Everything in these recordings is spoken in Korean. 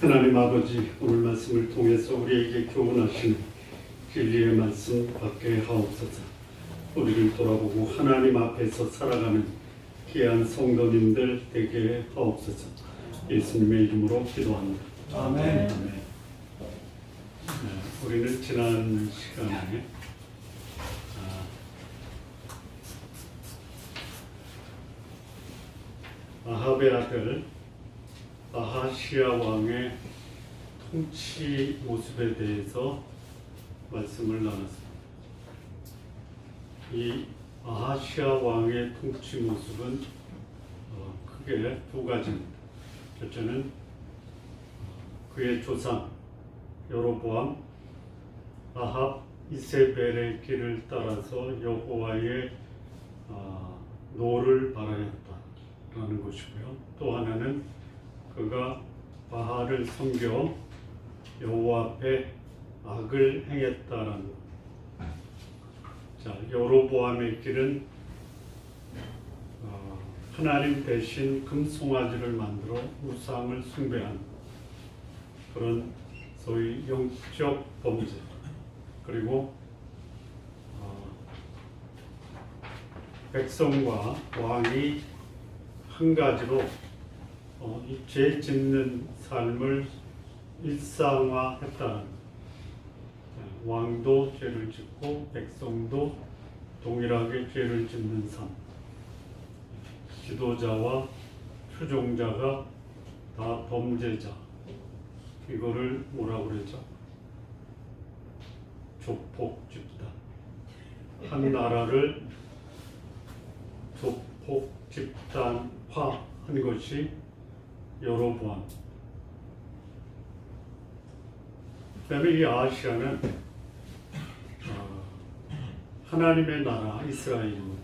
하나님 아버지, 오늘 말씀을 통해서 우리에게 교훈하시는 진리의 말씀 받게 하옵소서. 우리를 돌아보고 하나님 앞에서 살아가는 귀한 성도님들 되게 하옵소서. 예수님의 이름으로 기도합니다. 아멘. 아멘. 우리는 지난 시간에 아합의 아들 아하시야 왕의 통치 모습에 대해서 말씀을 나눴습니다. 이 아하시야 왕의 통치 모습은 크게 두 가지입니다. 첫째는 그의 조상 여로보암 아합 이세벨의 길을 따라서 여호와의 노를 바라였다라는 것이고요. 또 하나는 그가 바알을 섬겨 여호와 앞에 악을 행했다라는 것. 자, 여로보암의 길은 하나님 대신 금송아지를 만들어 우상을 숭배한 그런 소위 영적 범죄, 그리고 백성과 왕이 한 가지로 이 죄 짓는 삶을 일상화했다는, 왕도 죄를 짓고 백성도 동일하게 죄를 짓는 삶, 지도자와 추종자가 다 범죄자, 이거를 뭐라고 그러죠? 조폭 집단. 한 나라를 조폭 집단화한 것이 여로보암. 그다음에 이 아하시야는 하나님의 나라 이스라엘입니다.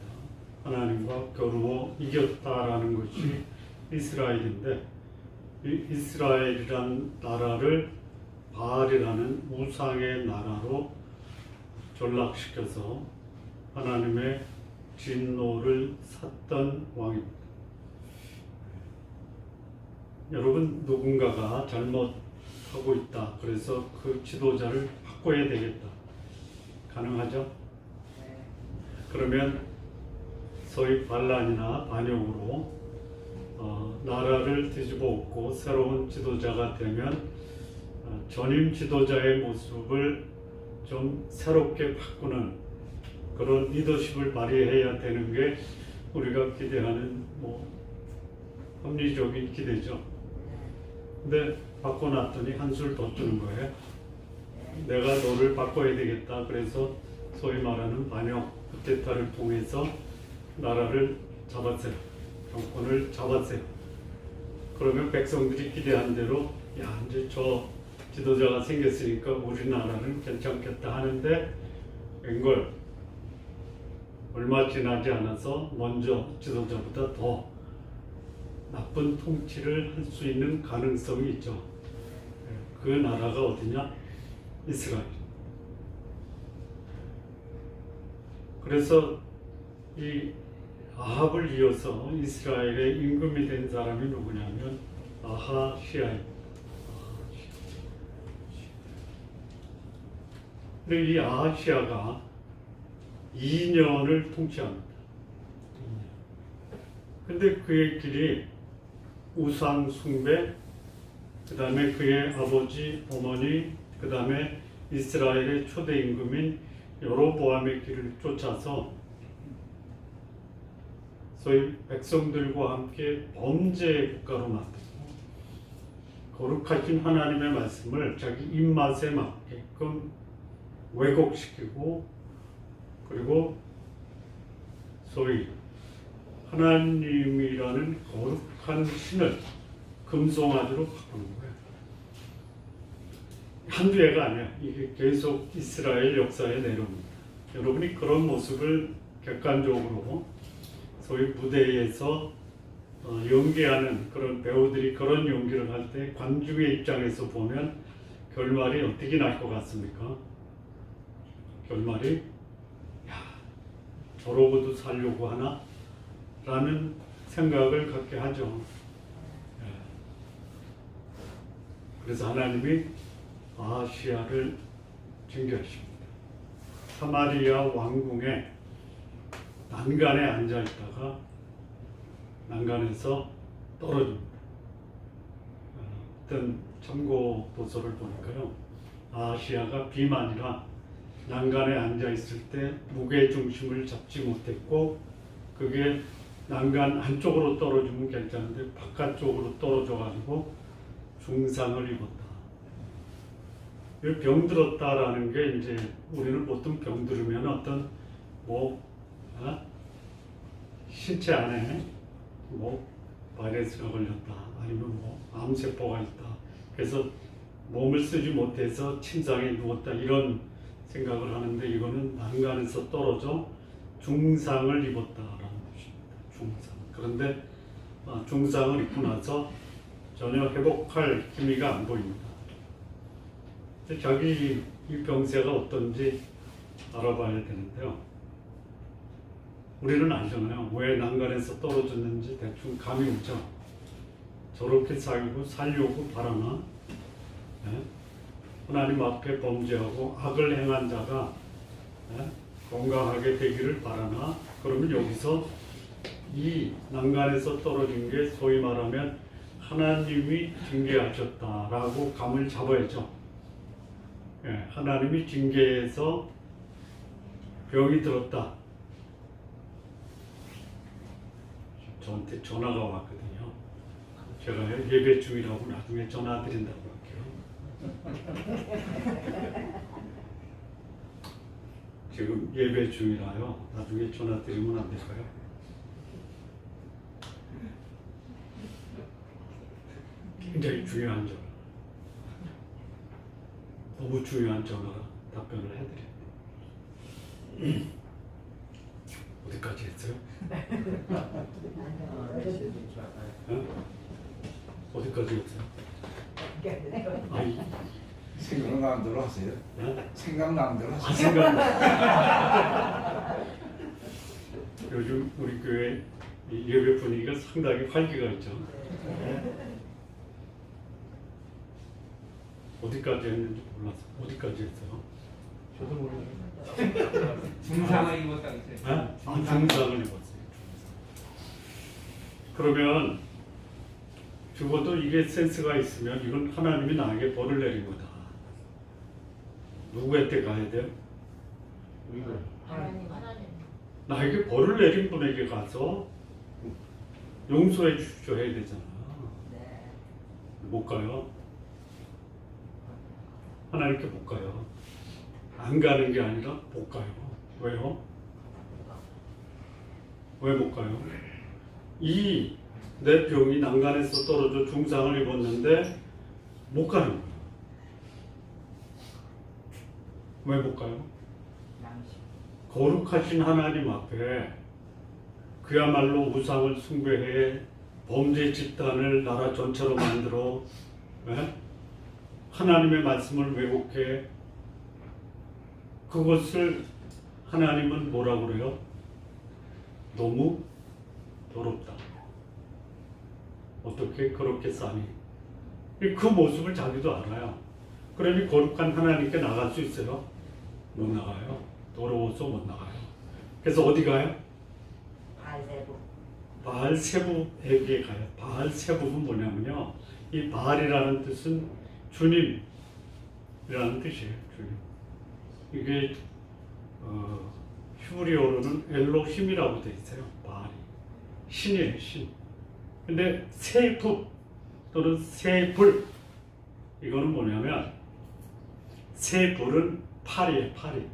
하나님과 겨루어 이겼다라는 것이 이스라엘인데, 이 이스라엘이란 나라를 바알이라는 우상의 나라로 전락시켜서 하나님의 진노를 샀던 왕입니다. 여러분, 누군가가 잘못하고 있다, 그래서 그 지도자를 바꿔야 되겠다, 가능하죠? 그러면 소위 반란이나 반역으로 나라를 뒤집어 엎고 새로운 지도자가 되면 전임 지도자의 모습을 좀 새롭게 바꾸는 그런 리더십을 발휘해야 되는 게 우리가 기대하는 합리적인 기대죠. 근데 바꿔놨더니 한술 더 주는 거예요. 내가 너를 바꿔야 되겠다, 그래서 소위 말하는 반역 쿠데타를 통해서 나라를 잡았어요. 정권을 잡았어요. 그러면 백성들이 기대한 대로 이제 저 지도자가 생겼으니까 우리나라는 괜찮겠다 하는데, 웬걸 얼마 지나지 않아서 먼저 지도자보다 더 나쁜 통치를 할 수 있는 가능성이 있죠. 그 나라가 어디냐? 이스라엘. 그래서 이 아합을 이어서 이스라엘의 임금이 된 사람이 누구냐면 아하시야입니다. 근데 이 아하시야가 2년을 통치합니다. 근데 그의 길이 우상 숭배, 그 다음에 그의 아버지, 어머니, 그 다음에 이스라엘의 초대 임금인 여로보암의 길을 쫓아서 소위 백성들과 함께 범죄의 국가로 만들고, 거룩하신 하나님의 말씀을 자기 입맛에 맞게끔 왜곡시키고, 그리고 소위 하나님이라는 거룩한 신을 금송아지로 바꾸는 거예요. 한두 해가 아니야. 이게 계속 이스라엘 역사에 내려옵니다. 여러분이 그런 모습을 객관적으로 소위 무대에서 연기하는 그런 배우들이 그런 연기를 할 때 관중의 입장에서 보면 결말이 어떻게 날 것 같습니까? 결말이 저러고도 살려고 하나? 라는 생각을 갖게 하죠. 그래서 하나님이 아하시야를 징계하십니다. 사마리아 왕궁에 난간에 앉아 있다가 난간에서 떨어집니다. 어떤 참고 도서를 보니까요, 아하시야가 비만이라 난간에 앉아 있을 때 무게 중심을 잡지 못했고, 그게 난간 안쪽으로 떨어지면 괜찮은데 바깥쪽으로 떨어져 가지고 중상을 입었다. 병들었다라는 게, 이제 우리는 보통 병들으면 어떤 신체 안에 바이러스가 걸렸다, 아니면 암세포가 있다, 그래서 몸을 쓰지 못해서 침상에 누웠다, 이런 생각을 하는데, 이거는 난간에서 떨어져 중상을 입었다라는 뜻입니다. 중상. 그런데 중상을 입고 나서 전혀 회복할 기미가 안 보입니다. 자기 이 병세가 어떤지 알아봐야 되는데요. 우리는 알잖아요. 왜 난간에서 떨어졌는지 대충 감이 오죠. 저렇게 살려고 바라나? 네? 하나님 앞에 범죄하고 악을 행한 자가 건강하게 되기를 바라나? 그러면 여기서 이 난간에서 떨어진 게 소위 말하면 하나님이 징계하셨다라고 감을 잡아야죠. 하나님이 징계해서 병이 들었다. 저한테 전화가 왔거든요. 제가 예배 중이라고 나중에 전화 드린다고 할게요. 지금 예배 중이라요. 나중에 전화 드리면 안 될까요? 굉장히 중요한 전화. 너무 중요한 전화라 답변을 해드려야 돼. 어디까지 했어요? 어디까지 했어요? 생각나는 대로 하세요. 생각나는 대로 하세요. 생각. 요즘 우리 교회 예배 분위기가 상당히 활기가 있죠. 어디까지 했는지 몰랐어. 어디까지 했어요? 저도 모르겠어요. 중상을 입었다고 했어요. 중상을 입었어요. 그러면 적어도 이게 센스가 있으면 이건 하나님이 나에게 벌을 내린 거다. 누구한테 가야 돼요? 하나님. 나에게 벌을 내린 분에게 가서 용서해 주셔야 되잖아. 못 가요. 하나님께 못 가요. 안 가는 게 아니라 못 가요. 왜요? 왜 못 가요? 내 병이 난간에서 떨어져 중상을 입었는데 못 가는 거예요. 왜 못 가요? 거룩하신 하나님 앞에 그야말로 우상을 숭배해 범죄 집단을 나라 전체로 만들어 하나님의 말씀을 왜곡해, 그것을 하나님은 뭐라고 그래요? 너무 더럽다. 어떻게 그렇게 싸니? 그 모습을 자기도 알아요. 그러니 거룩한 하나님께 나갈 수 있어요? 못 나가요. 더러워서 못 나가요. 그래서 어디 가요? 바알세부에게 가요. 바알세부는 뭐냐면요, 이 바알이라는 뜻은 주님이라는 뜻이에요. 주님. 이게 히브리어로는 엘로힘이라고 돼 있어요. 바알이 신이에요, 신. 근데 세불 또는 세불, 이거는 뭐냐면 세불은 파리예요, 파리.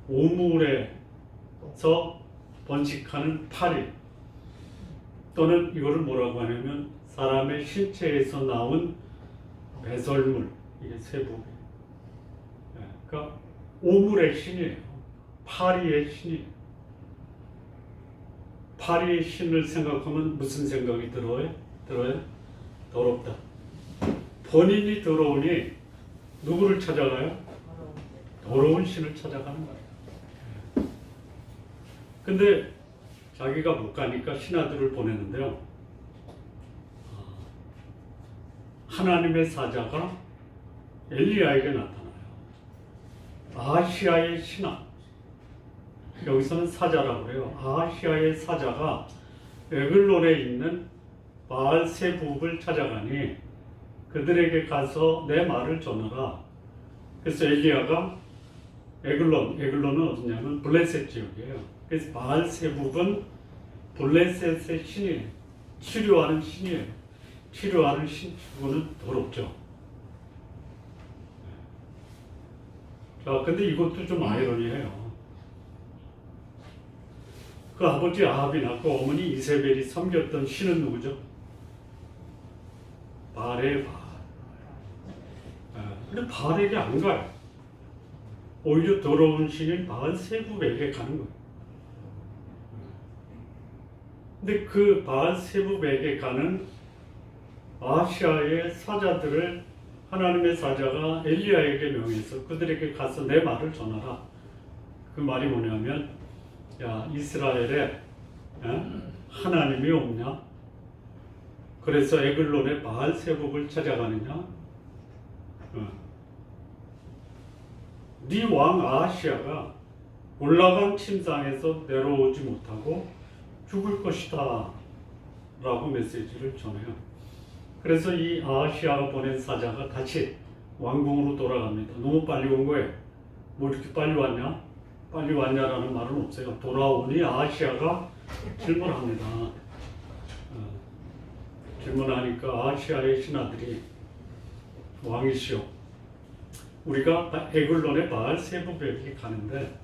오물에서 번식하는 파리, 또는 이거를 뭐라고 하냐면 사람의 신체에서 나온 배설물, 이게 세부. 그러니까 오물의 신이에요. 파리의 신이에요. 파리의 신을 생각하면 무슨 생각이 들어요? 더럽다. 본인이 더러우니 누구를 찾아가요? 더러운 신을 찾아가는 거예요. 근데 자기가 못 가니까 신하들을 보내는데요. 하나님의 사자가 엘리야에게 나타나요. 아시아의 신하, 여기서는 사자라고 그래요. 아시아의 사자가 에글론에 있는 바알세붑을 찾아가니 그들에게 가서 내 말을 전하라. 그래서 엘리야가 에글론은 어디냐면 블레셋 지역이에요. 그래서 바알세붑은 블레셋의 신이에요. 치료하는 신이에요. 치료하는 신은 더럽죠. 자, 근데 이것도 좀 아이러니해요. 그 아버지 아합이나 그 어머니 이세벨이 섬겼던 신은 누구죠? 바알의 바알. 근데 바알에게 안 가요. 오히려 더러운 신인 바알세붑에게 가는 거예요. 근데 그 바알세붑에게 가는 아시아의 사자들을 하나님의 사자가 엘리야에게 명해서 그들에게 가서 내 말을 전하라. 그 말이 뭐냐면, 야, 이스라엘에 하나님이 없냐? 그래서 에글론의 바알세붑을 찾아가느냐? 네 왕 아시아가 올라간 침상에서 내려오지 못하고 죽을 것이다 라고 메시지를 전해요. 그래서 이 아시아가 보낸 사자가 다시 왕궁으로 돌아갑니다. 너무 빨리 온 거예요. 뭐 이렇게 빨리 왔냐? 빨리 왔냐라는 말은 없어요. 돌아오니 아시아가 질문합니다. 질문하니까 아시아의 신하들이 왕이시여, 우리가 에글론의 바알세붑에게 가는데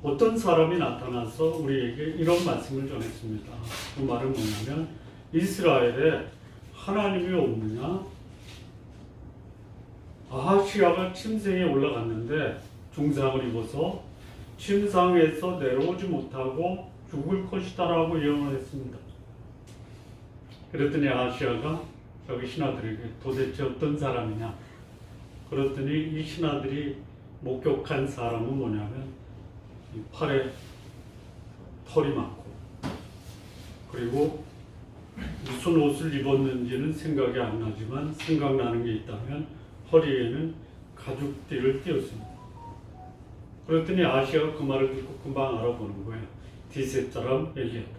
어떤 사람이 나타나서 우리에게 이런 말씀을 전했습니다. 그 말은 뭐냐면, 이스라엘에 하나님이 없느냐? 아시아가 침상에 올라갔는데 중상을 입어서 침상에서 내려오지 못하고 죽을 것이다 라고 예언을 했습니다. 그랬더니 아시아가 저기 신하들에게 도대체 어떤 사람이냐? 그랬더니 이 신하들이 목격한 사람은 뭐냐면, 이 팔에 털이 많고, 그리고 무슨 옷을 입었는지는 생각이 안 나지만 생각나는 게 있다면 허리에는 가죽띠를 띄었습니다. 그랬더니 아시아가 그 말을 듣고 금방 알아보는 거예요. 디셋 사람 엘리야다.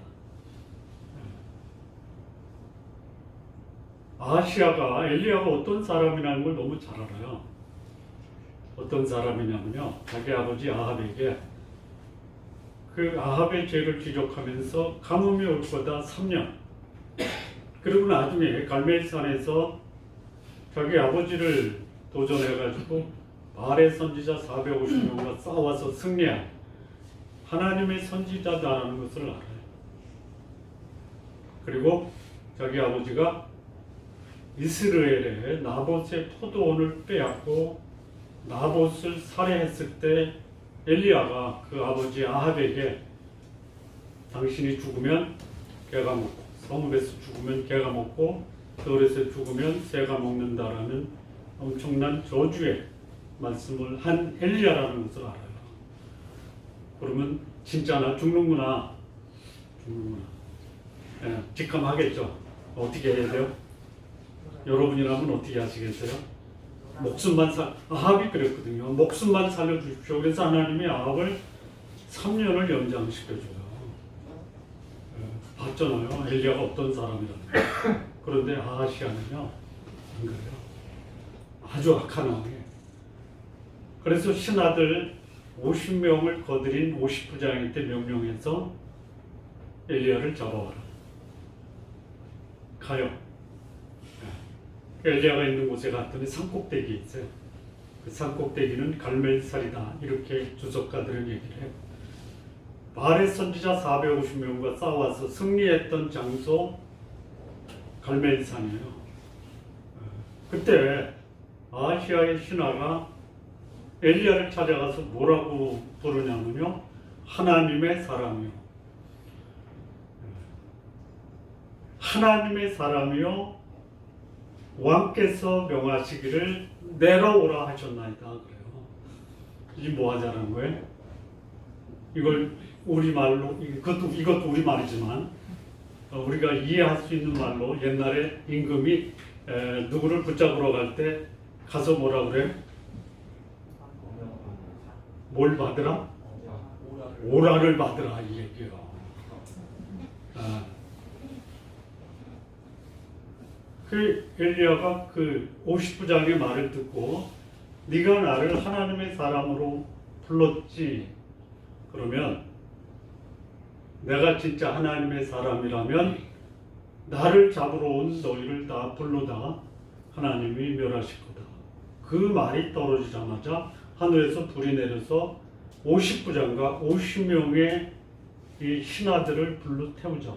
아시아가 엘리야가 어떤 사람이라는 걸 너무 잘 알아요. 어떤 사람이냐면요, 자기 아버지 아합에게 그 아합의 죄를 지적하면서 가뭄이 올 거다 3년, 그리고 나중에 갈멜산에서 자기 아버지를 도전해가지고 바알의 선지자 450명과 싸워서 승리한 하나님의 선지자다라는 것을 알아요. 그리고 자기 아버지가 이스라엘에 나봇의 포도원을 빼앗고 나봇을 살해했을 때 엘리야가 그 아버지 아합에게 당신이 죽으면 개가 먹고, 성읍에서 죽으면 개가 먹고, 들에서 죽으면 새가 먹는다라는 엄청난 저주의 말씀을 한 엘리야라는 것을 알아요. 그러면 진짜 나 죽는구나. 예, 직감하겠죠. 어떻게 해야 돼요? 여러분이라면 어떻게 하시겠어요? 목숨만 아합이 그랬거든요. 목숨만 살려주십시오. 그래서 하나님이 아합을 3년을 연장시켜줘요. 봤잖아요. 엘리야가 어떤 사람이라는 거예요. 그런데 아하시아는요, 안 그래요. 아주 악한 왕이에요. 그래서 신하들 50명을 거느린 50부장한테 명령해서 엘리야를 잡아와라. 가요. 엘리야가 있는 곳에 갔더니 산꼭대기에 있어요. 그 산꼭대기는 갈멜살이다, 이렇게 주석가들은 얘기를 해요. 바알의 선지자 450명과 싸워서 승리했던 장소 갈멜산이에요. 그때 아시아의 신하가 엘리야를 찾아가서 뭐라고 부르냐면요, 하나님의 사람이요, 하나님의 사람이요, 왕께서 명하시기를 내려오라 하셨나이다 그래요. 이게 뭐 하자는 거예요? 이걸 우리말로, 이것도 우리말이지만 우리가 이해할 수 있는 말로 옛날에 임금이 누구를 붙잡으러 갈 때 가서 뭐라 그래? 뭘 받으라? 오라를 받으라 이 얘기요. 그 엘리야가 그 50부장의 말을 듣고 네가 나를 하나님의 사람으로 불렀지. 그러면 내가 진짜 하나님의 사람이라면 나를 잡으러 온 너희를 다 불러다 하나님이 멸하실 거다. 그 말이 떨어지자마자 하늘에서 불이 내려서 50부장과 50명의 이 신하들을 불러 태우자.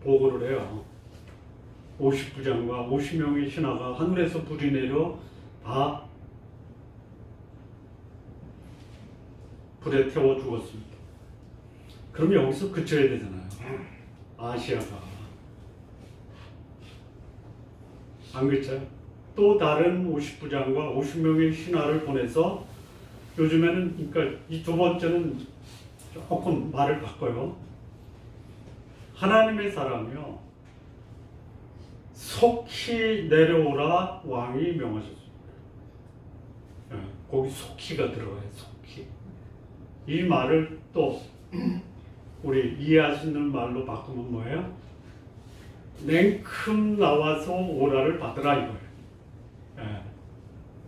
보고를 해요. 50부장과 50명의 신하가 하늘에서 불이 내려 다 불에 태워 죽었습니다. 그럼 여기서 그쳐야 되잖아요. 아시아가 안 그쳐요? 또 다른 50부장과 50명의 신하를 보내서 요즘에는 그러니까 이 두 번째는 조금 말을 바꿔요. 하나님의 사람이요 속히 내려오라 왕이 명하셨습니다. 거기 속히가 들어가요. 속히. 이 말을 또 우리 이해할 수 있는 말로 바꾸면 뭐예요? 냉큼 나와서 오라를 받으라 이거예요.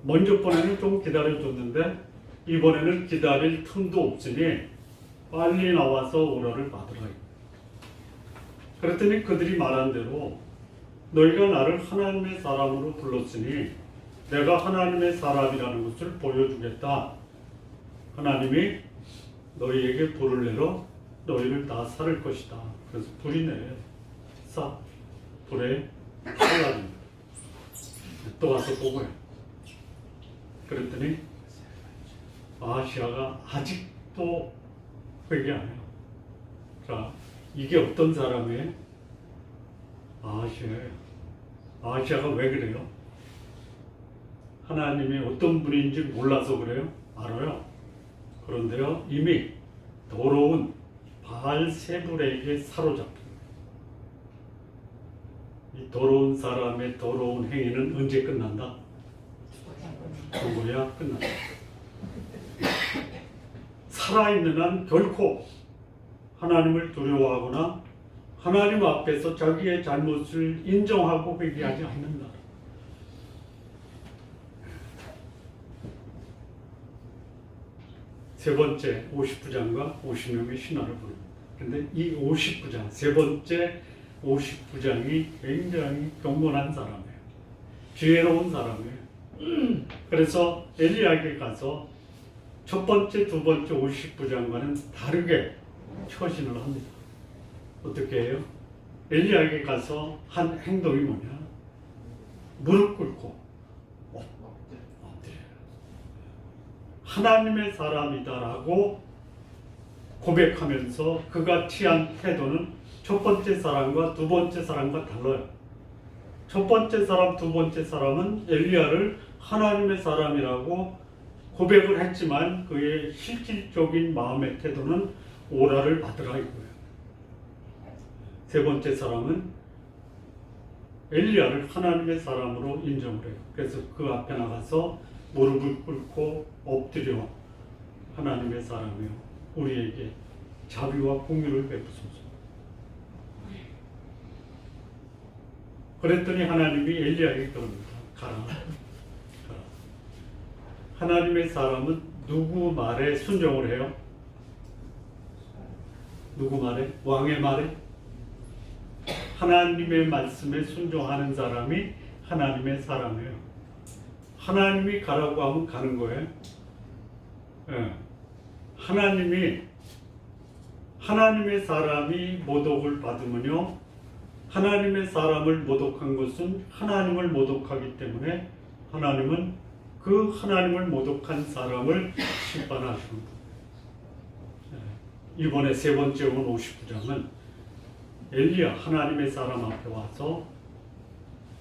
먼저 번에는 좀 기다려줬는데 이번에는 기다릴 틈도 없으니 빨리 나와서 오라를 받으라 이거예요. 그랬더니 그들이 말한 대로 너희가 나를 하나님의 사람으로 불렀으니 내가 하나님의 사람이라는 것을 보여주겠다. 하나님이 너희에게 불을 내려 너희를 다 살을 것이다. 그래서 불이 내려 불에 살라집니다. 또 와서 보고요. 그랬더니 아시아가 아직도 회개 안 해요. 자, 이게 어떤 사람이에요? 아시아예요. 아시아가 왜 그래요? 하나님이 어떤 분인지 몰라서 그래요? 알아요. 그런데요, 이미 더러운 바알세불에게 사로잡힙니다. 이 더러운 사람의 더러운 행위는 언제 끝난다? 죽어야 끝난다. 살아있는 한 결코 하나님을 두려워하거나 하나님 앞에서 자기의 잘못을 인정하고 회개하지 않는다. 세 번째 50부장과 50명의 신하를 부릅니다. 그런데 이 50부장, 세 번째 50부장이 굉장히 경건한 사람이에요. 지혜로운 사람이에요. 그래서 엘리야에게 가서 첫 번째, 두 번째 50부장과는 다르게 처신을 합니다. 어떻게 해요? 엘리야에게 가서 한 행동이 뭐냐? 무릎 꿇고 엎드려요. 하나님의 사람이다라고 고백하면서 그가 취한 태도는 첫 번째 사람과 두 번째 사람과 달라요. 첫 번째 사람, 두 번째 사람은 엘리야를 하나님의 사람이라고 고백을 했지만 그의 실질적인 마음의 태도는 오라를 받으라 이거예요. 세 번째 사람은 엘리야를 하나님의 사람으로 인정을 해요. 그래서 그 앞에 나가서 무릎을 꿇고 엎드려 하나님의 사람이요 우리에게 자비와 공유를 베푸소서. 그랬더니 하나님이 엘리야에게 그럽니다. 가라. 하나님의 사람은 누구 말에 순종을 해요? 누구 말에? 왕의 말에? 하나님의 말씀에 순종하는 사람이 하나님의 사람이에요. 하나님이 가라고 하면 가는 거예요. 네. 하나님의 사람이 모독을 받으면요, 하나님의 사람을 모독한 것은 하나님을 모독하기 때문에 하나님은 그 하나님을 모독한 사람을 심판하십니다. 이번에 세 번째 온 50부장은 엘리야 하나님의 사람 앞에 와서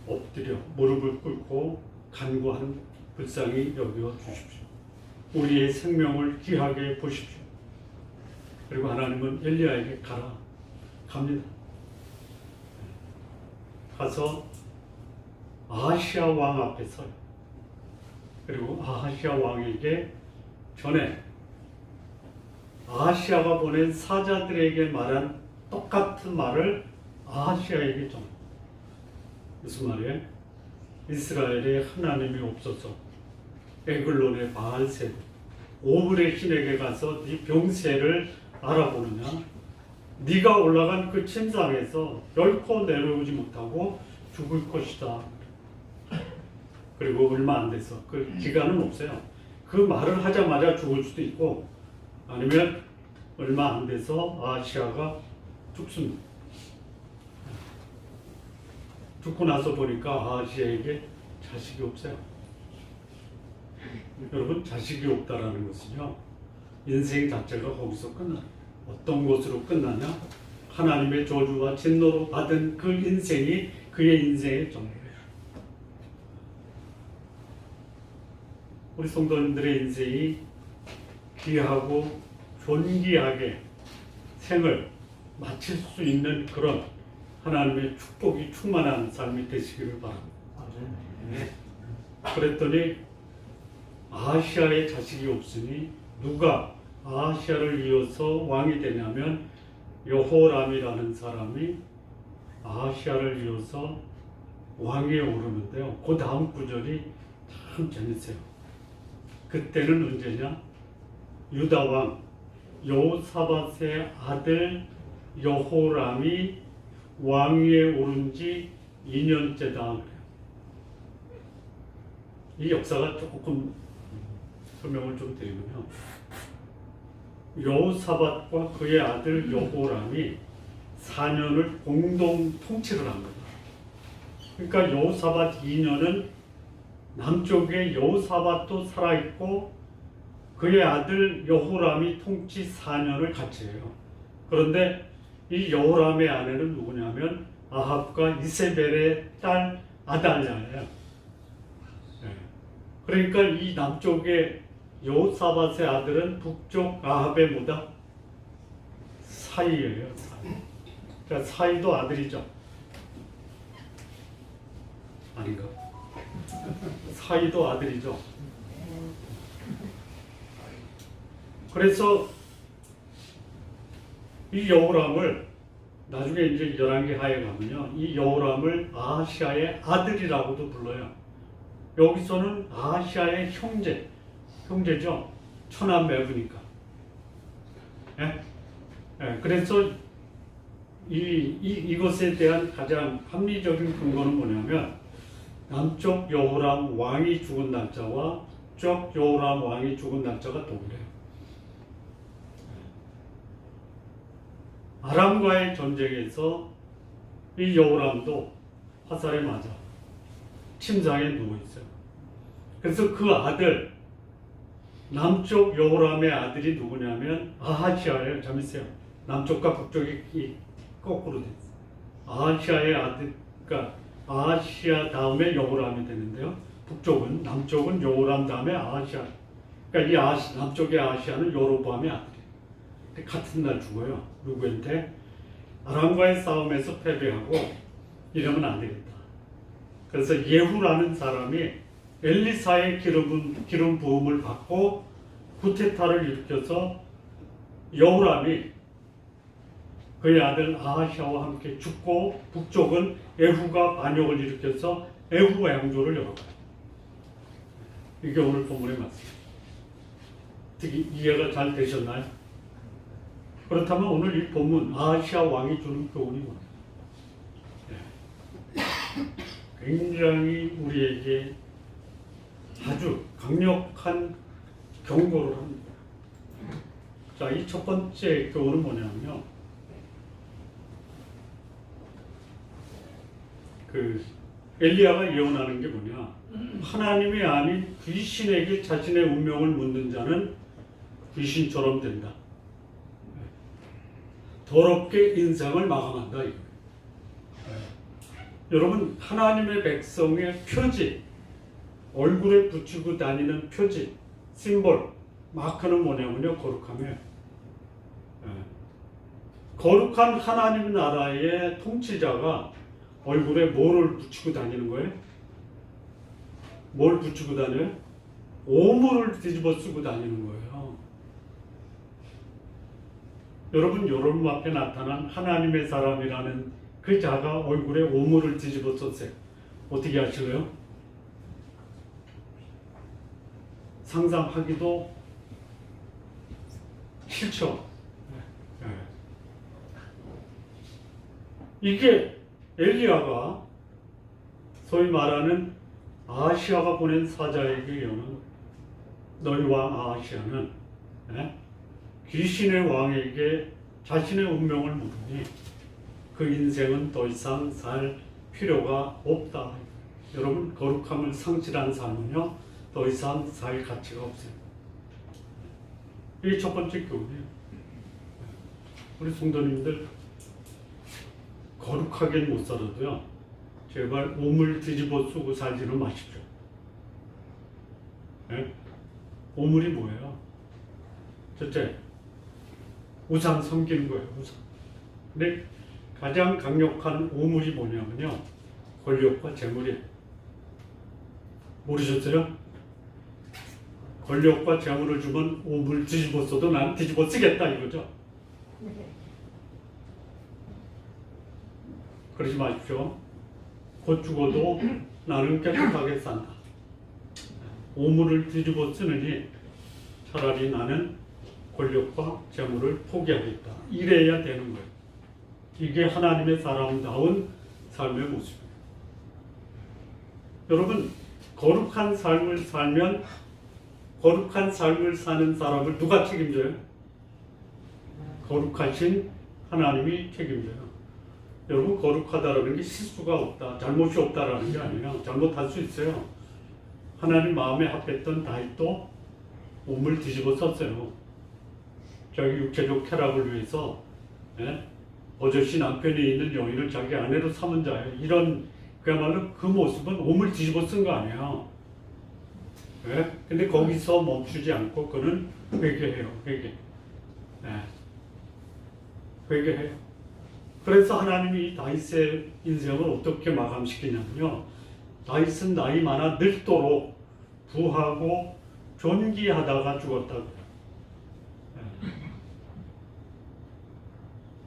엎드려 무릎을 꿇고 간구하는 불쌍히 여겨 주십시오. 우리의 생명을 귀하게 보십시오. 그리고 하나님은 엘리야에게 가라. 갑니다. 가서 아하시아 왕 앞에 서요. 그리고 아하시아 왕에게 전에 아하시아가 보낸 사자들에게 말한 똑같은 말을 아하시아에게 전합니다. 무슨 말이에요? 이스라엘에 하나님이 없어서 에글론의 바알세고 오블의 신에게 가서 네 병세를 알아보느냐? 네가 올라간 그 침상에서 결코 내려오지 못하고 죽을 것이다. 그리고 얼마 안 돼서 그 기간은 없어요. 그 말을 하자마자 죽을 수도 있고 아니면 얼마 안 돼서 아하시아가 죽습니다. 죽고 나서 보니까 아하시아에게 자식이 없어요. 여러분, 자식이 없다라는 것은요, 인생 자체가 거기서 끝나요. 어떤 것으로 끝나냐? 하나님의 저주와 진노로 받은 그 인생이 그의 인생의 정리예요. 우리 성도님들의 인생이 귀하고 존귀하게 생을 마칠 수 있는 그런 하나님의 축복이 충만한 삶이 되시기를 바랍니다. 그랬더니 아하시아의 자식이 없으니 누가 아하시아를 이어서 왕이 되냐면 여호람이라는 사람이 아하시아를 이어서 왕위에 오르는데요. 그 다음 구절이 참 재밌어요. 그때는 언제냐? 유다 왕 여호사밧의 아들 여호람이 왕위에 오른 지 2년째다. 이 역사가 조금 설명을 좀 드리면요. 여호사밧과 그의 아들 여호람이 4년을 공동 통치를 합니다. 그러니까 여호사밧 2년은 남쪽에 여호사밧도 살아있고 그의 아들 여호람이 통치 4년을 같이 해요. 그런데 이 여호람의 아내는 누구냐면 아합과 이세벨의 딸 아달랴예요. 그러니까 이 남쪽의 여호사밧의 아들은 북쪽 아합의 뭐다? 사이예요. 사이. 그러니까 사이도 아들이죠. 아닌가? 사이도 아들이죠. 그래서 이 여호람을 나중에 이제 11개 하에 가면요, 이 여호람을 아하시아의 아들이라고도 불러요. 여기서는 아하시아의 형제죠. 천하매부니까. 예? 예, 그래서 이것에 대한 가장 합리적인 근거는 뭐냐면 남쪽 여호람 왕이 죽은 날짜와 북쪽 여호람 왕이 죽은 날짜가 동일해요. 아람과의 전쟁에서 이 여호람도 화살에 맞아 침상에 누워 있어요. 그래서 그 아들, 남쪽 여호람의 아들이 누구냐면 아하시아예요. 재밌어요. 남쪽과 북쪽이 거꾸로 됐어요. 아하시아의 아들, 그러니까 아하시아 다음에 여호람이 되는데요. 북쪽은, 남쪽은 여호람 다음에 아하시아. 그러니까 이 남쪽의 아하시아는 여로보암의 아들이에요. 같은 날 죽어요. 누구한테? 아람과의 싸움에서 패배하고 이러면 안 되겠다. 그래서 예후라는 사람이 엘리사의 기름 부음을 받고 구테타를 일으켜서 여호람이 그의 아들 아하시아와 함께 죽고 북쪽은 에후가 반역을 일으켜서 에후 왕조를 열어가요. 이게 오늘 본문의 말씀입니다. 특히 이해가 잘 되셨나요? 그렇다면 오늘 이 본문 아하시아 왕이 주는 교훈이 뭐예요? 굉장히 우리에게 아주 강력한 경고를 합니다. 자, 이 첫 번째 교훈은 뭐냐면요. 엘리야가 예언하는 게 뭐냐? 하나님이 아닌 귀신에게 자신의 운명을 묻는 자는 귀신처럼 된다. 더럽게 인생을 마감한다. 이거예요. 여러분, 하나님의 백성의 표지, 얼굴에 붙이고 다니는 표지, 심볼, 마크는 뭐냐면요, 거룩함이에요. 거룩한 하나님 나라의 통치자가 얼굴에 뭐를 붙이고 다니는 거예요? 뭘 붙이고 다녀요? 오물을 뒤집어 쓰고 다니는 거예요. 여러분 앞에 나타난 하나님의 사람이라는 그 자가 얼굴에 오물을 뒤집어 썼어요. 어떻게 하실래요? 상상하기도 싫죠. 이게 엘리야가 소위 말하는 아하시아가 보낸 사자에게 여는 너희 왕 아하시아는 귀신의 왕에게 자신의 운명을 물으니 그 인생은 더 이상 살 필요가 없다. 여러분, 거룩함을 상실한 삶은요 더 이상 살 가치가 없어요. 이게 첫 번째 교훈이에요. 우리 성도님들 거룩하게 못 살아도요 제발 오물 뒤집어 쓰고 살지는 마십시오. 오물이 뭐예요? 첫째, 우상 섬기는 거예요. 우상. 근데 가장 강력한 오물이 뭐냐면요 권력과 재물이에요. 모르셨어요? 권력과 재물을 주면 오물 뒤집어 써도 난 뒤집어 쓰겠다 이거죠. 그러지 마십시오. 곧 죽어도 나는 깨끗하게 산다. 오물을 뒤집어 쓰느니 차라리 나는 권력과 재물을 포기하겠다. 이래야 되는 거예요. 이게 하나님의 사람다운 삶의 모습이에요. 여러분, 거룩한 삶을 살면 거룩한 삶을 사는 사람을 누가 책임져요? 거룩하신 하나님이 책임져요. 여러분, 거룩하다라는 게 실수가 없다, 잘못이 없다라는 게 아니라 잘못할 수 있어요. 하나님 마음에 합했던 다윗도 몸을 뒤집어 썼어요. 자기 육체적 쾌락을 위해서 버젓이 남편이 있는 여인을 자기 아내로 삼은 자예요. 이런 그야말로 그 모습은 몸을 뒤집어 쓴 거 아니에요. 근데 거기서 멈추지 않고 그는 회개해요. 회개해요. 그래서 하나님이 이 다윗의 인생을 어떻게 마감시키냐면요. 다윗은 나이 많아 늙도록 부하고 존귀하다가 죽었다고요.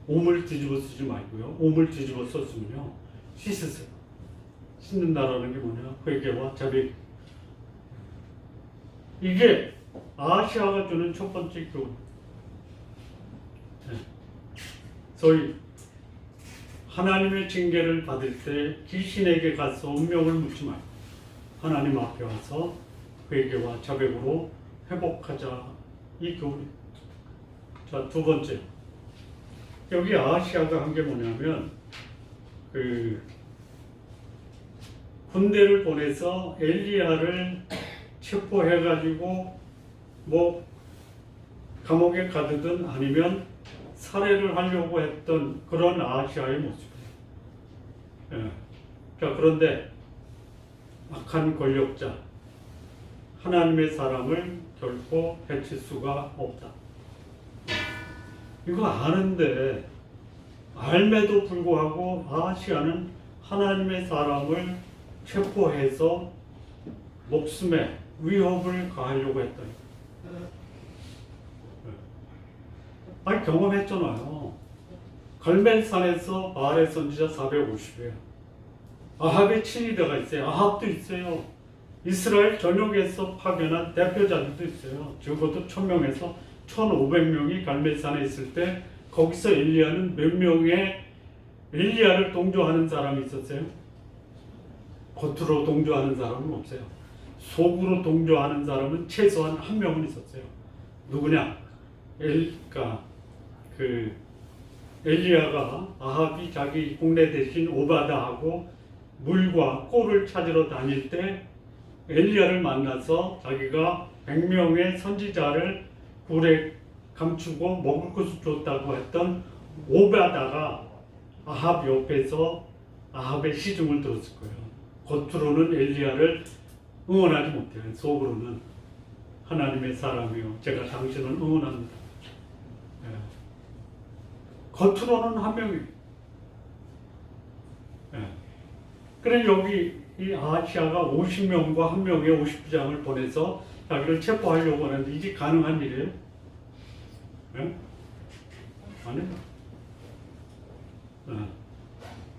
오물 뒤집어 쓰지 말고요. 오물 뒤집어 썼으면요 씻으세요. 씻는다라는 게 뭐냐? 회개와 자비. 이게 아하시아가 주는 첫 번째 교훈. 소위 하나님의 징계를 받을 때 귀신에게 가서 운명을 묻지 말고 하나님 앞에 와서 회개와 자백으로 회복하자. 이 교훈이. 자, 두 번째. 여기 아하시아가 한 게 뭐냐면 군대를 보내서 엘리야를 체포해가지고 뭐 감옥에 가두든 아니면 살해를 하려고 했던 그런 아하시아의 모습이에요. 자, 그런데 악한 권력자 하나님의 사람을 결코 해칠 수가 없다. 이거 아는데 알매도 불구하고 아하시아는 하나님의 사람을 체포해서 목숨에 위협을 가하려고 했다. 아니, 경험했잖아요. 갈멜산에서 바알의 선지자 450이에요. 아합의 친위대가 있어요. 아합도 있어요. 이스라엘 전역에서 파견한 대표자들도 있어요. 적어도 1000명에서 1500명이 갈멜산에 있을 때 거기서 엘리야는 몇 명의 엘리야를 동조하는 사람이 있었어요? 겉으로 동조하는 사람은 없어요. 속으로 동조하는 사람은 최소한 한 명은 있었어요. 누구냐? 엘리야가 아합이 자기 국내 대신 오바다하고 물과 꼴을 찾으러 다닐 때 엘리야를 만나서 자기가 100명의 선지자를 굴에 감추고 먹을 것을 줬다고 했던 오바다가 아합 옆에서 아합의 시중을 들었을 거예요. 겉으로는 엘리야를 응원하지 못해요. 속으로는 하나님의 사람이요, 제가 당신을 응원합니다. 겉으로는 한 명이에요. 예. 그래 여기 이 아하시아가 50명과 한 명의 50부장을 보내서 자기를 체포하려고 하는데 이게 가능한 일이에요? 예? 아니요. 예.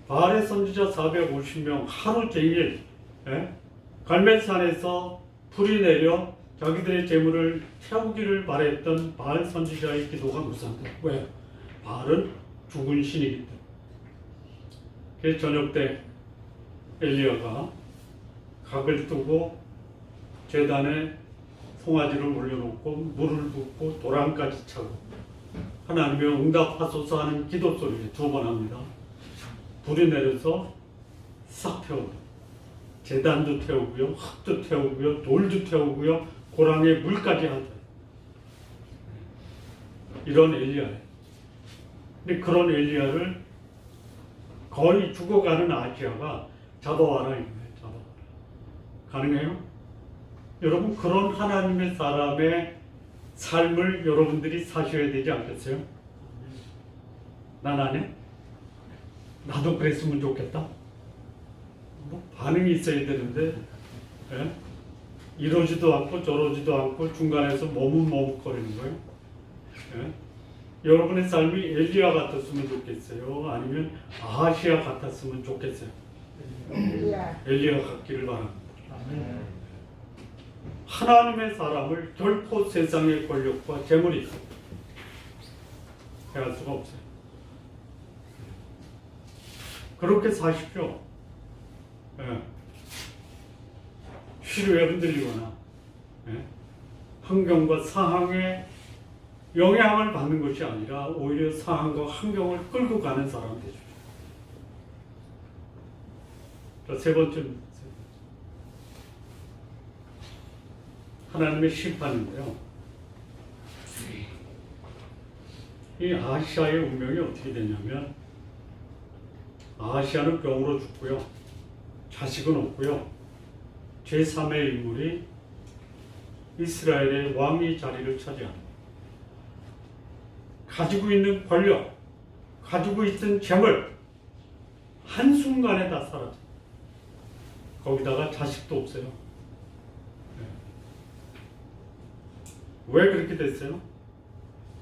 바알의 선지자 450명 하루 종일 예? 갈멜산에서 불이 내려 자기들의 재물을 태우기를 바랬던 바알 선지자의 기도가 무산돼. 왜? 바알은 죽은 신이기 때문에. 그래서 저녁 때 엘리야가 각을 뜨고 제단에 송아지를 올려놓고 물을 붓고 도랑까지 차고 하나님의 응답하소서 하는 기도 소리를 2번 합니다. 불이 내려서 싹 태우고 제단도 태우고요, 흙도 태우고요, 돌도 태우고요, 고랑에 물까지 하다. 이런 엘리야예요. 근데 그런 엘리야를 거의 죽어가는 아하시아가 잡아와라 이거예요. 잡아와라. 가능해요? 여러분 그런 하나님의 사람의 삶을 여러분들이 사셔야 되지 않겠어요? 난 안 해? 나도 그랬으면 좋겠다. 뭐 반응이 있어야 되는데 예? 이러지도 않고 저러지도 않고 중간에서 머뭇머뭇거리는 거예요. 예? 여러분의 삶이 엘리야 같았으면 좋겠어요? 아니면 아하시아 같았으면 좋겠어요? 엘리야 같기를 바랍니다. 하나님의 사람을 결코 세상의 권력과 재물이 해할 수가 없어요. 그렇게 사십시오. 예. 시류에 흔들리거나 예. 환경과 상황에 영향을 받는 것이 아니라 오히려 상황과 환경을 끌고 가는 사람이 되십시오. 자, 세 번째 하나님의 심판인데요. 이 아하시아의 운명이 어떻게 되냐면 아하시아는 병으로 죽고요. 자식은 없고요. 제3의 인물이 이스라엘의 왕의 자리를 차지합니다. 가지고 있는 권력, 가지고 있던 재물 한순간에 다 사라져. 거기다가 자식도 없어요. 왜 그렇게 됐어요?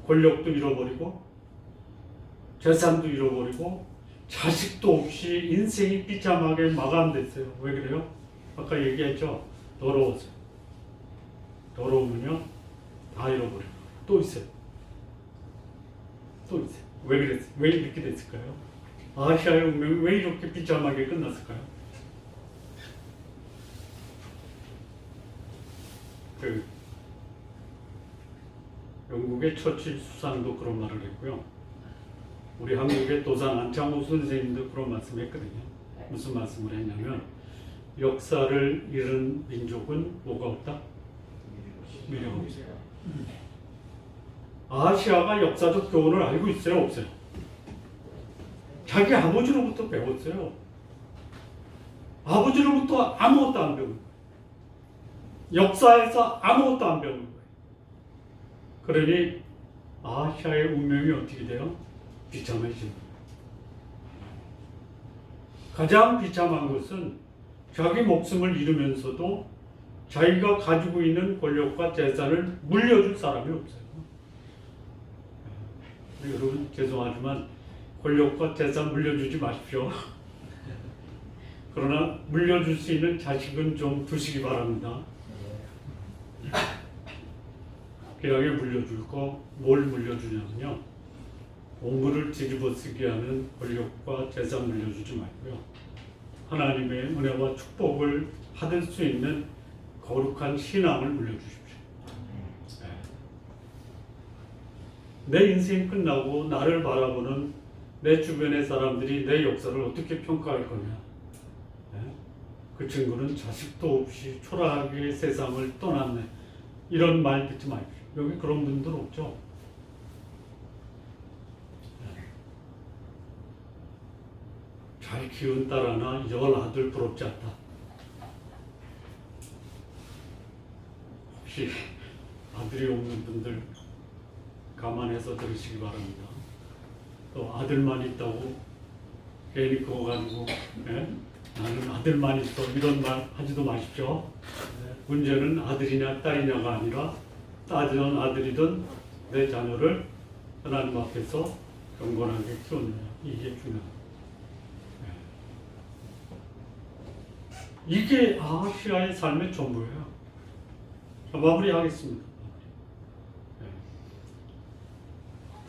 권력도 잃어버리고 재산도 잃어버리고 자식도 없이 인생이 비참하게 마감됐어요. 왜 그래요? 아까 얘기했죠. 더러워서. 더러우면요 다 잃어버려요. 또 있어요. 또 있어요. 왜 그랬어요? 왜 이렇게 됐을까요? 아시아의 운명이 왜 이렇게 비참하게 끝났을까요? 영국의 처칠 수상도 그런 말을 했고요. 우리 한국의 도산 안창호 선생님도 그런 말씀을 했거든요. 무슨 말씀을 했냐면 역사를 잃은 민족은 뭐가 없다? 미래가 없어요. 아시아가 역사적 교훈을 알고 있어요? 없어요? 자기 아버지로부터 배웠어요. 아버지로부터 아무것도 안 배운 거예요. 역사에서 아무것도 안 배운 거예요. 그러니 아시아의 운명이 어떻게 돼요? 비참해집니다. 가장 비참한 것은 자기 목숨을 잃으면서도 자기가 가지고 있는 권력과 재산을 물려줄 사람이 없어요. 여러분 죄송하지만 권력과 재산 물려주지 마십시오. 그러나 물려줄 수 있는 자식은 좀 두시기 바랍니다. 귀하게 물려줄 거 뭘 물려주냐면요. 오물을 뒤집어쓰게 하는 권력과 재산 물려주지 말고요. 하나님의 은혜와 축복을 받을 수 있는 거룩한 신앙을 물려주십시오. 내 인생이 끝나고 나를 바라보는 내 주변의 사람들이 내 역사를 어떻게 평가할 거냐. 그 친구는 자식도 없이 초라하게 세상을 떠났네. 이런 말 듣지 마십시오. 여기 그런 분들 없죠? 잘 키운 딸 하나, 10아들 부럽지 않다. 혹시 아들이 없는 분들 감안해서 들으시기 바랍니다. 또 아들만 있다고 괜히 그거 가지고 예? 나는 아들만 있어 이런 말 하지도 마십시오. 문제는 아들이냐 딸이냐가 아니라 딸이든 아들이든 내 자녀를 하나님 앞에서 경건하게 키우느냐 이게 중요합니다. 이게 아하시아의 삶의 전부예요. 마무리하겠습니다.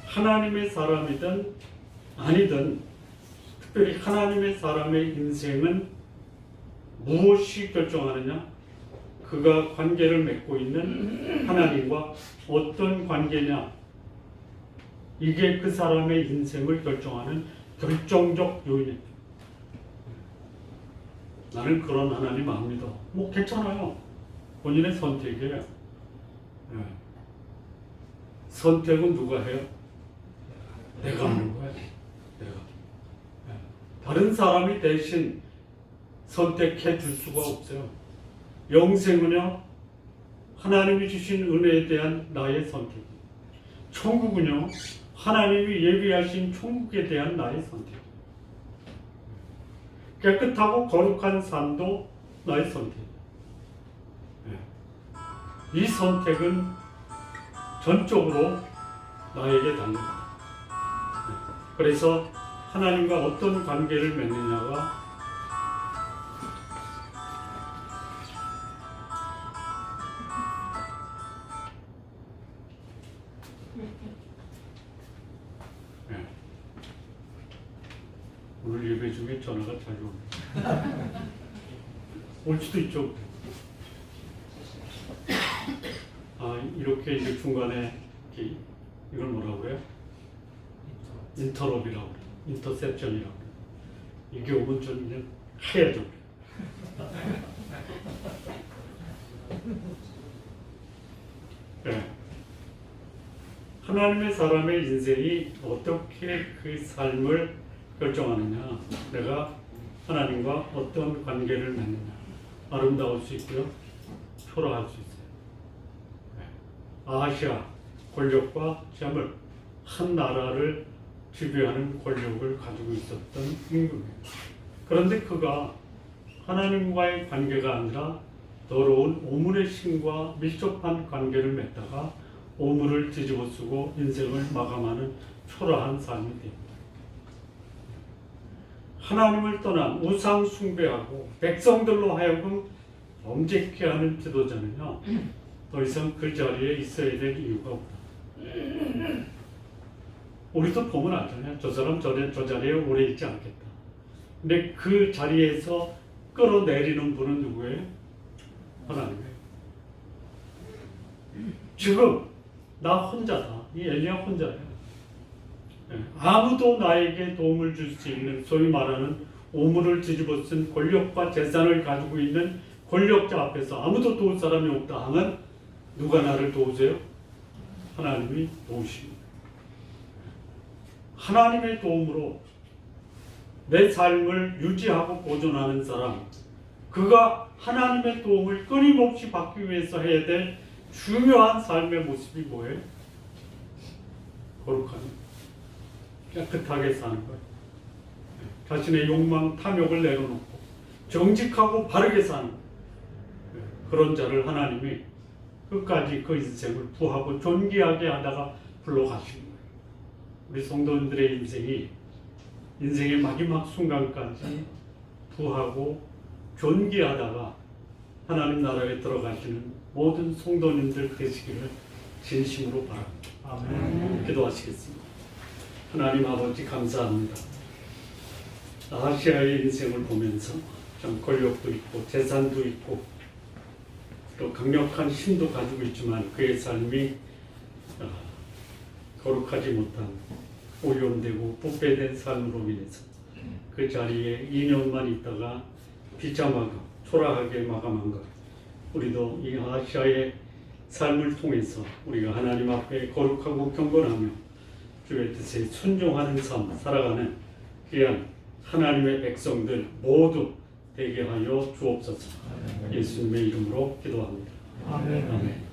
하나님의 사람이든 아니든 특별히 하나님의 사람의 인생은 무엇이 결정하느냐? 그가 관계를 맺고 있는 하나님과 어떤 관계냐? 이게 그 사람의 인생을 결정하는 결정적 요인입니다. 나는 그런 하나님 안 믿어. 뭐 괜찮아요. 본인의 선택이에요. 선택은 누가 해요? 내가 하는 거야. 내가. 다른 사람이 대신 선택해 줄 수가 없어요. 영생은요, 하나님이 주신 은혜에 대한 나의 선택. 천국은요, 하나님이 예비하신 천국에 대한 나의 선택. 깨끗하고 거룩한 삶도 나의 선택. 이 선택은 전적으로 나에게 달립니다. 그래서 하나님과 어떤 관계를 맺느냐가 오늘 예배 중에 전화가 자주 옵니다. 올 수도 있죠. 이렇게 이제 중간에 이걸 뭐라고 해요? 인터럽이라고 그래요. 인터셉션이라고 그래요. 이게 오면 전 그냥 해야죠. 네. 하나님의 사람의 인생이 어떻게 그 삶을 결정하느냐. 내가 하나님과 어떤 관계를 맺느냐. 아름다울 수 있고요. 초라할 수 있어요. 아시아 권력과 잠을 한 나라를 지배하는 권력을 가지고 있었던 임금이에요. 그런데 그가 하나님과의 관계가 아니라 더러운 오물의 신과 밀접한 관계를 맺다가 오물을 뒤집어 쓰고 인생을 마감하는 초라한 삶이 됩니다. 하나님을 떠난 우상 숭배하고 백성들로 하여금 범죄케 하는 지도자는요, 더 이상 그 자리에 있어야 될 이유가 없다. 우리도 보면 알잖아요. 저 사람 저 자리에 오래 있지 않겠다. 근데 그 자리에서 끌어내리는 분은 누구예요? 하나님이에요. 지금 나 혼자다. 이 엘리야 혼자예요. 아무도 나에게 도움을 줄 수 있는 소위 말하는 오물을 뒤집어 쓴 권력과 재산을 가지고 있는 권력자 앞에서 아무도 도울 사람이 없다 하면 누가 나를 도우세요? 하나님이 도우십니다. 하나님의 도움으로 내 삶을 유지하고 보존하는 사람, 그가 하나님의 도움을 끊임없이 받기 위해서 해야 될 중요한 삶의 모습이 뭐예요? 거룩한, 깨끗하게 사는 거예요. 자신의 욕망, 탐욕을 내려놓고 정직하고 바르게 사는 거예요. 그런 자를 하나님이 끝까지 그 인생을 부하고 존귀하게 하다가 불러가시는 거예요. 우리 성도님들의 인생의 마지막 순간까지 부하고 존귀하다가 하나님 나라에 들어가시는 모든 성도님들 되시기를 진심으로 바랍니다. 아멘. 기도하시겠습니다. 하나님 아버지 감사합니다. 아시아의 인생을 보면서 참 권력도 있고 재산도 있고 또 강력한 힘도 가지고 있지만 그의 삶이 거룩하지 못한 오염되고 부패된 삶으로 인해서 그 자리에 2년만 있다가 비참하고 초라하게 마감한 것, 우리도 이 아시아의 삶을 통해서 우리가 하나님 앞에 거룩하고 경건하며 주의 뜻에 순종하는 삶 살아가는 귀한 하나님의 백성들 모두 되게 하여 주옵소서. 예수님의 이름으로 기도합니다. 아멘. 아멘.